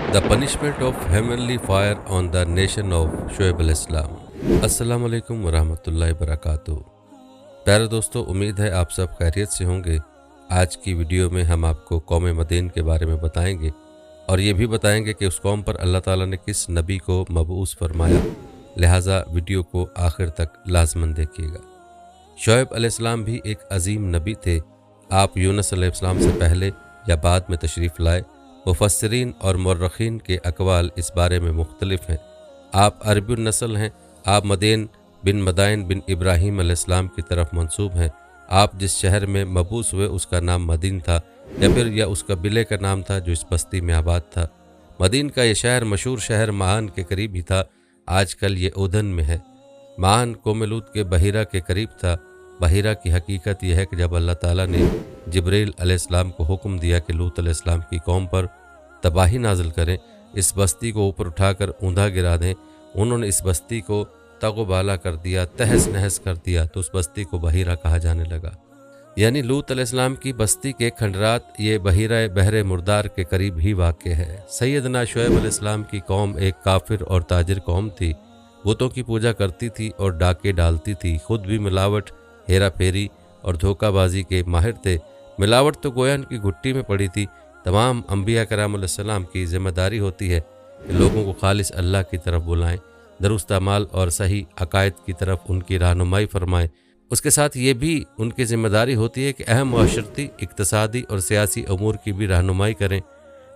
The punishment of heavenly fire on the nation of Shoaib अलैहिस्सलाम। अस्सलाम वालेकुम वरहमतुल्लाहि वबरकातुहू। प्यारे दोस्तों, उम्मीद है आप सब खैरियत से होंगे। आज की वीडियो में हम आपको कौम मदीन के बारे में बताएंगे और ये भी बताएंगे कि उस कौम पर अल्लाह ताला ने किस नबी को मबऊस फरमाया। लिहाजा वीडियो को आखिर तक लाजमन देखिएगा। शोएब अलैहिस्सलाम भी एक अजीम नबी थे। आप यूनुस अलैहिस्सलाम से पहले या बाद में तशरीफ़ लाए। मुफस्सिरीन और मुर्रखीन के अकवाल इस बारे में मुख्तलिफ हैं। आप अरबी नस्ल हैं। आप मदीन बिन मदाइन बिन इब्राहीम अलैहिस्सलाम की तरफ मंसूब हैं। आप जिस शहर में मबूस हुए उसका नाम मदीन था या फिर यह उस कबीले का नाम था जो इस बस्ती में आबाद था। मदीन का यह शहर मशहूर शहर माहन के करीब ही था। आजकल ये उधन में है। माहन कौम लूत के बहीरा के करीब था। बहीरा की हकीकत यह है कि जब अल्लाह ताला ने जिब्रील अलैहिस्सलाम को हुक्म दिया कि लूत अलैहिस्सलाम की कौम पर तबाही नाजिल करें, इस बस्ती को ऊपर उठाकर ऊंधा गिरा दें, उन्होंने इस बस्ती को तगोबाला कर दिया, तहस नहस कर दिया, तो उस बस्ती को बहीरा कहा जाने लगा। यानी लूत अलैहिस्सलाम की बस्ती के खंडरात ये बहीरा बहरे मुर्दार के करीब ही वाक़ है। सैयदना शोएब अलैहिस्सलाम की कौम एक काफिर और ताजिर कौम थी। बुतों की पूजा करती थी और डाके डालती थी। खुद भी मिलावट, हेरा फेरी और धोखाबाजी के माहिर थे। मिलावट तो गोया उनकी घुट्टी में पड़ी थी। तमाम अंबिया कराम अलैहिस्सलाम की जिम्मेदारी होती है कि लोगों को खालिस अल्लाह की तरफ बुलाएं, दुरुस्त अमाल और सही अकायद की तरफ उनकी रहनुमाई फरमाएं। उसके साथ ये भी उनकी जिम्मेदारी होती है कि अहम माशरती, इक्तसादी और सियासी अमूर की भी रहनुमाई करें।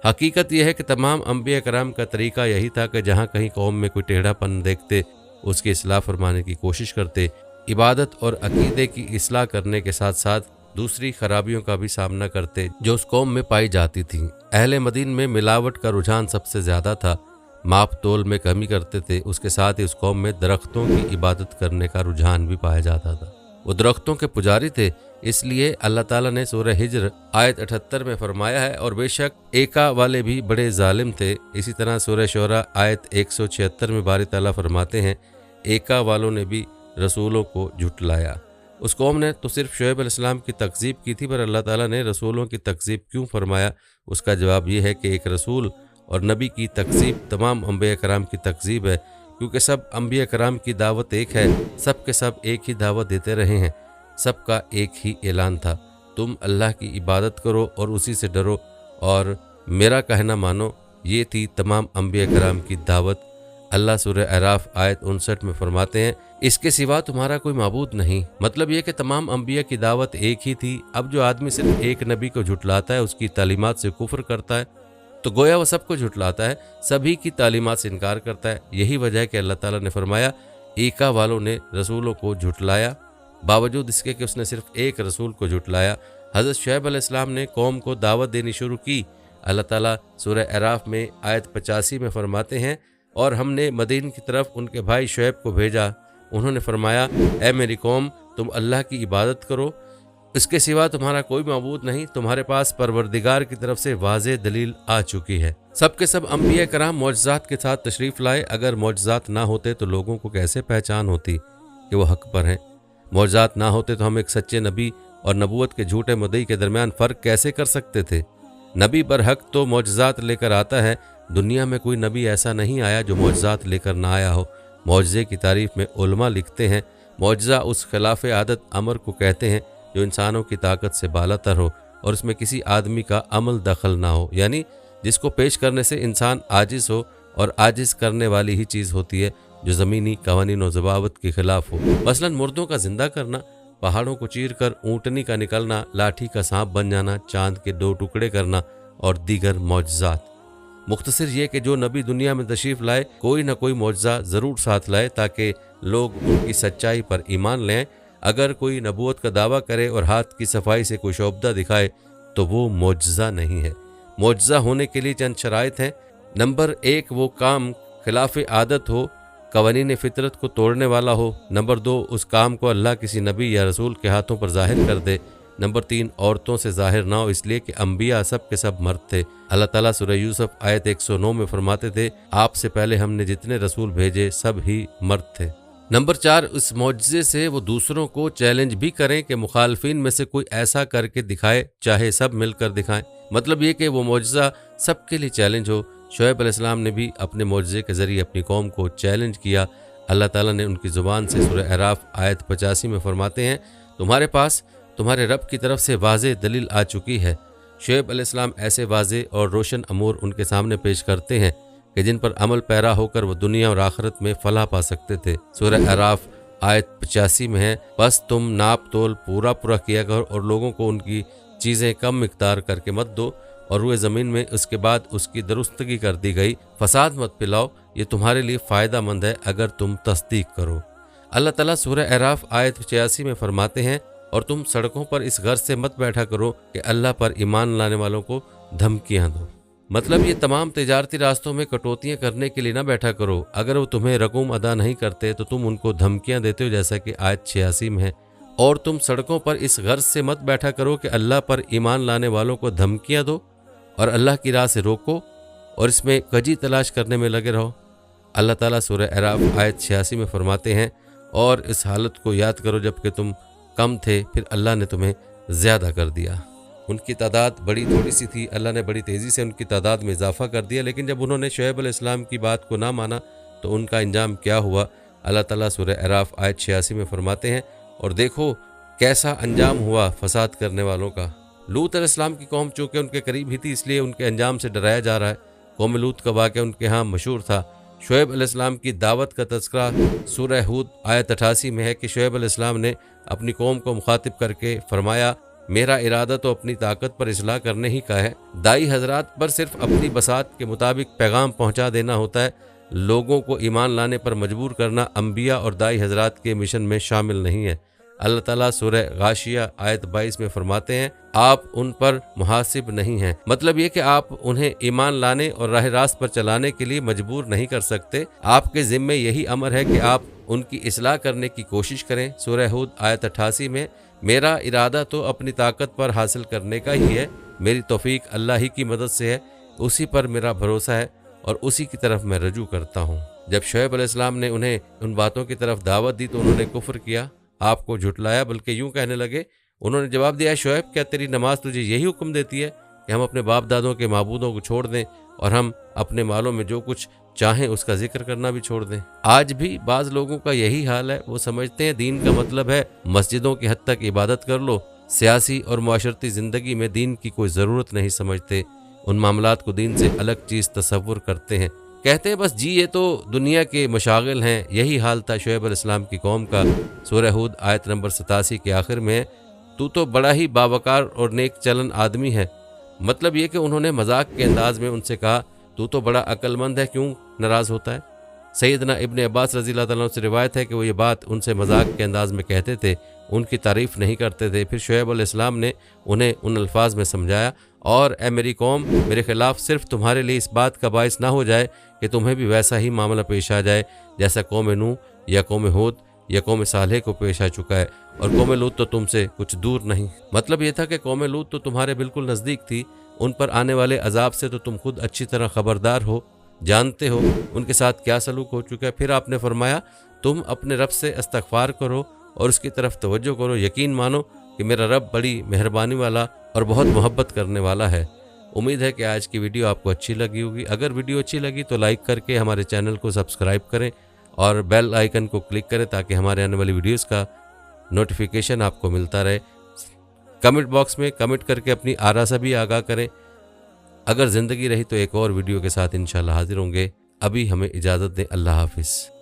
हकीकत यह है कि तमाम अंबिया कराम का तरीका यही था कि जहाँ कहीं कौम में कोई टेढ़ापन देखते उसकी इस्लाह फरमाने की कोशिश करते। इबादत और अकीदे की इस्लाह करने के साथ साथ दूसरी खराबियों का भी सामना करते जो उस कौम में पाई जाती थीं। अहले मदीन में मिलावट का रुझान सबसे ज़्यादा था। माप तोल में कमी करते थे। उसके साथ ही उस कौम में दरख्तों की इबादत करने का रुझान भी पाया जाता था। वो दरख्तों के पुजारी थे। इसलिए अल्लाह ताला ने सूरह हिज्र आयत 78 में फरमाया है, और बेशक एका वाले भी बड़े जालिम थे। इसी तरह सूरह शोरा आयत 176 में बारी ताला फरमाते हैं, एका वालों ने भी रसूलों को झुटलाया। उस कौम ने तो सिर्फ शोएब अलैहिस्सलाम की तकज़ीब की थी, पर अल्लाह ताला ने रसूलों की तकज़ीब क्यों फरमाया? उसका जवाब ये है कि एक रसूल और नबी की तकज़ीब तमाम अंबिया कराम की तकज़ीब है, क्योंकि सब अंबिया कराम की दावत एक है। सब के सब एक ही दावत देते रहे हैं। सबका एक ही ऐलान था, तुम अल्लाह की इबादत करो और उसी से डरो और मेरा कहना मानो। ये थी तमाम अंबिया कराम की दावत। अल्लाह सूरह अराफ आयत 59 में फरमाते हैं, इसके सिवा तुम्हारा कोई माबूद नहीं। मतलब ये कि तमाम अंबिया की दावत एक ही थी। अब जो आदमी सिर्फ एक नबी को झुटलाता है, उसकी तालीमात से कुफ्र करता है, तो गोया वो सबको झुटलाता है, सभी की तालीमात से इनकार करता है। यही वजह है कि अल्लाह ताला ने फरमाया, एका वालों ने रसूलों को झुटलाया। बावजूद इसके कि उसने सिर्फ एक रसूल को झुटलाया। हज़रत शुएब अलैहिस्सलाम ने कौम को दावत देनी शुरू की। अल्लाह ताला सूरह अराफ में आयत 85 में फरमाते हैं, और हमने मदीन की तरफ उनके भाई शुएब को भेजा। उन्होंने फरमाया, ए मेरी कौम, तुम अल्लाह की इबादत करो, इसके सिवा तुम्हारा कोई माबूद नहीं। तुम्हारे पास परवरदिगार की तरफ से वाज़ेह दलील आ चुकी है। सब के सब अंबिया कराम मौजज़ात के साथ तशरीफ़ लाए। अगर मौजज़ात ना होते तो लोगों को कैसे पहचान होती कि वो हक़ पर हैं? मौजज़ात ना होते तो हम एक सच्चे नबी और नबूवत के झूठे मुद्दई के दरमियान फ़र्क कैसे कर सकते थे? नबी बर हक़ तो मौजज़ात लेकर आता है। दुनिया में कोई नबी ऐसा नहीं आया जो मौजज़ात लेकर ना आया हो। मौजज़े की तारीफ़ में उलमा लिखते हैं, मौजज़ा उस खिलाफ़ आदत अमर को कहते हैं जो इंसानों की ताकत से बालातर हो और उसमें किसी आदमी का अमल दखल ना हो, यानी जिसको पेश करने से इंसान आजिज़ हो, और आजिज़ करने वाली ही चीज़ होती है जो ज़मीनी कवानीन और ज़बावत के ख़िलाफ़ हो। मसलन मुर्दों का ज़िंदा करना, पहाड़ों को चीर कर ऊँटनी का निकलना, लाठी का सांप बन जाना, चाँद के 2 टुकड़े करना और दीगर मौजज़ात। मुख्तसर ये कि जो नबी दुनिया में तशरीफ़ लाए, कोई ना कोई मौजज़ा ज़रूर साथ लाए ताकि लोग उनकी सच्चाई पर ईमान लें। अगर कोई नबूवत का दावा करे और हाथ की सफाई से कोई शोबदा दिखाए तो वो मौजज़ा नहीं है। मौजज़ा होने के लिए चंद शराइत हैं। नंबर 1, वो काम खिलाफ आदत हो, कवानीन फितरत को तोड़ने वाला हो। नंबर 2, उस काम को अल्लाह किसी नबी या रसूल के हाथों पर ज़ाहिर कर दे। नंबर 3, औरतों से ज़ाहिर ना हो, इसलिए कि अंबिया सब के सब मर्द थे। अल्लाह ताला सूरह यूसुफ आयत 109 में फरमाते थे, आपसे पहले हमने जितने रसूल भेजे सब ही मर्द थे। नंबर 4, इस मौजज़े से वो दूसरों को चैलेंज भी करें कि मुखालफिन में से कोई ऐसा करके दिखाए, चाहे सब मिलकर दिखाएं। मतलब ये कि वो मौजज़ा सबके लिए चैलेंज हो शुएब अलैहिस्सलाम ने भी अपने मोजज़े के ज़रिए अपनी कौम को चैलेंज किया। अल्लाह ताला ने उनकी ज़ुबान से सूरह अराफ आयत 85 में फरमाते हैं, तुम्हारे पास तुम्हारे रब की तरफ से वाज़ेह दलील आ चुकी है। शुएब अलैहिस्सलाम ऐसे वाज़ेह और रोशन अमूर उनके सामने पेश करते हैं कि जिन पर अमल पैरा होकर वो दुनिया और आखिरत में फलाह पा सकते थे। सूरह अराफ आयत 85 में है, बस तुम नाप तोल पूरा पूरा किया करो और लोगों को उनकी चीज़ें कम मिकदार करके मत दो और रुए ज़मीन में उसके बाद उसकी दुरुस्तगी कर दी गई, फसाद मत पिलाओ, ये तुम्हारे लिए फ़ायदा मंद है अगर तुम तस्दीक करो। अल्लाह ताला सूरह अराफ आयत 86 में फरमाते हैं, और तुम सड़कों पर इस गर्ज से मत बैठा करो कि अल्लाह पर ईमान लाने वालों को धमकियाँ दो। मतलब ये तमाम तिजारती रास्तों में कटौतियाँ करने के लिए ना बैठा करो। अगर वो तुम्हें रकूम अदा नहीं करते तो तुम उनको धमकियाँ देते हो, जैसा कि आयत 86 में है। और तुम सड़कों पर इस गर्ज से मत बैठा करो कि अल्लाह पर ईमान लाने वालों को धमकियाँ दो और अल्लाह की राह से रोको और इसमें कजी तलाश करने में लगे रहो। अल्लाह ताला सूरह अराफ आयत 86 में फरमाते हैं, और इस हालत को याद करो जबकि तुम कम थे, फिर अल्लाह ने तुम्हें ज़्यादा कर दिया। उनकी तादाद बड़ी थोड़ी सी थी, अल्लाह ने बड़ी तेज़ी से उनकी तादाद में इजाफा कर दिया, लेकिन जब उन्होंने शुएब अलैहिस्सलाम की बात को ना माना तो उनका अंजाम क्या हुआ। अल्लाह ताला सूरह अराफ आयत 86 में फरमाते हैं, और देखो कैसा अंजाम हुआ फसाद करने वालों का। लूत अलैहिस्सलाम की कौम चूँकि उनके करीब ही थी, इसलिए उनके अंजाम से डराया जा रहा है। कौम लूत का वाक़या उनके यहाँ मशहूर था। शुएब अलैहिस्सलाम की दावत का तज़किरा सूरह हूद आयत 88 में है कि शुएब अलैहिस्सलाम ने अपनी कौम को मुखातिब करके फरमाया, मेरा इरादा तो अपनी ताकत पर इस्लाह करने ही का है। दाई हजरात पर सिर्फ अपनी बसात के मुताबिक पैगाम पहुंचा देना होता है। लोगों को ईमान लाने पर मजबूर करना अंबिया और दाई हजरात के मिशन में शामिल नहीं है। अल्लाह ताला सूरह गाशिया आयत 22 में फरमाते हैं, आप उन पर मुहासिब नहीं हैं। मतलब ये कि आप उन्हें ईमान लाने और राह रास्त पर चलाने के लिए मजबूर नहीं कर सकते। आपके ज़िम्मे यही अमर है कि आप उनकी इस्लाह करने की कोशिश करें। सूरह हूद आयत 88 में, मेरा इरादा तो अपनी ताकत पर हासिल करने का ही है, मेरी तौफीक अल्लाह ही की मदद से है, उसी पर मेरा भरोसा है और उसी की तरफ मैं रजू करता हूँ। जब शुएब अलैहिस्सलाम ने उन्हें उन बातों की तरफ दावत दी तो उन्होंने कुफ्र किया, आपको झुटलाया, बल्कि यूँ कहने लगे। उन्होंने जवाब दिया, शुएब क्या तेरी नमाज तुझे यही हुक्म देती है कि हम अपने बाप दादों के माबूदों को छोड़ दें और हम अपने मालों में जो कुछ चाहें उसका जिक्र करना भी छोड़ दें। आज भी बाज़ लोगों का यही हाल है। वो समझते हैं दीन का मतलब है मस्जिदों की हद तक इबादत कर लो। सियासी और माशरती ज़िंदगी में दीन की कोई ज़रूरत नहीं समझते। उन मामलात को दीन से अलग चीज़ तसव्वुर करते हैं। कहते हैं बस जी ये तो दुनिया के मशागिल हैं। यही हाल था शुएब अलैहिस्सलाम की कौम का। सूरह हूद आयत नंबर 87 के आखिर में, तू तो बड़ा ही बावकार और नेक चलन आदमी है। मतलब ये कि उन्होंने मजाक के अंदाज में उनसे कहा, तू तो बड़ा अक्लमंद है, क्यों नाराज़ होता है। सैयदना इब्न अब्बास रज़ियल्लाहु ताला अन्हु से रिवायत है कि वो ये बात उनसे मजाक के अंदाज में कहते थे, उनकी तारीफ़ नहीं करते थे। फिर शुएब अलैहिस्सलाम ने उन्हें उन अल्फाज में समझाया, और ए मेरी कौम, मेरे खिलाफ सिर्फ तुम्हारे लिए इस बात का बाइस ना हो जाए कि तुम्हें भी वैसा ही मामला पेश आ जाए जैसा कौम नूह या कौम हूद या कौम सालेह को पेश आ चुका है, और कौम लूत तो तुमसे कुछ दूर नहीं। मतलब ये था कि कौम लूत तो तुम्हारे बिल्कुल नज़दीक थी। उन पर आने वाले अजाब से तो तुम खुद अच्छी तरह खबरदार हो, जानते हो उनके साथ क्या सलूक हो चुका है। फिर आपने फरमाया, तुम अपने रब से इस्तग़फ़ार करो और उसकी तरफ तवज्जो करो। यकीन मानो कि मेरा रब बड़ी मेहरबानी वाला और बहुत मोहब्बत करने वाला है। उम्मीद है कि आज की वीडियो आपको अच्छी लगी होगी। अगर वीडियो अच्छी लगी तो लाइक करके हमारे चैनल को सब्सक्राइब करें और बेल आइकन को क्लिक करें ताकि हमारे आने वाली वीडियोस का नोटिफिकेशन आपको मिलता रहे। कमेंट बॉक्स में कमेंट करके अपनी आरा से भी आगाह करें। अगर ज़िंदगी रही तो एक और वीडियो के साथ इंशाल्लाह हाजिर होंगे। अभी हमें इजाज़त दें। अल्लाह हाफिज़।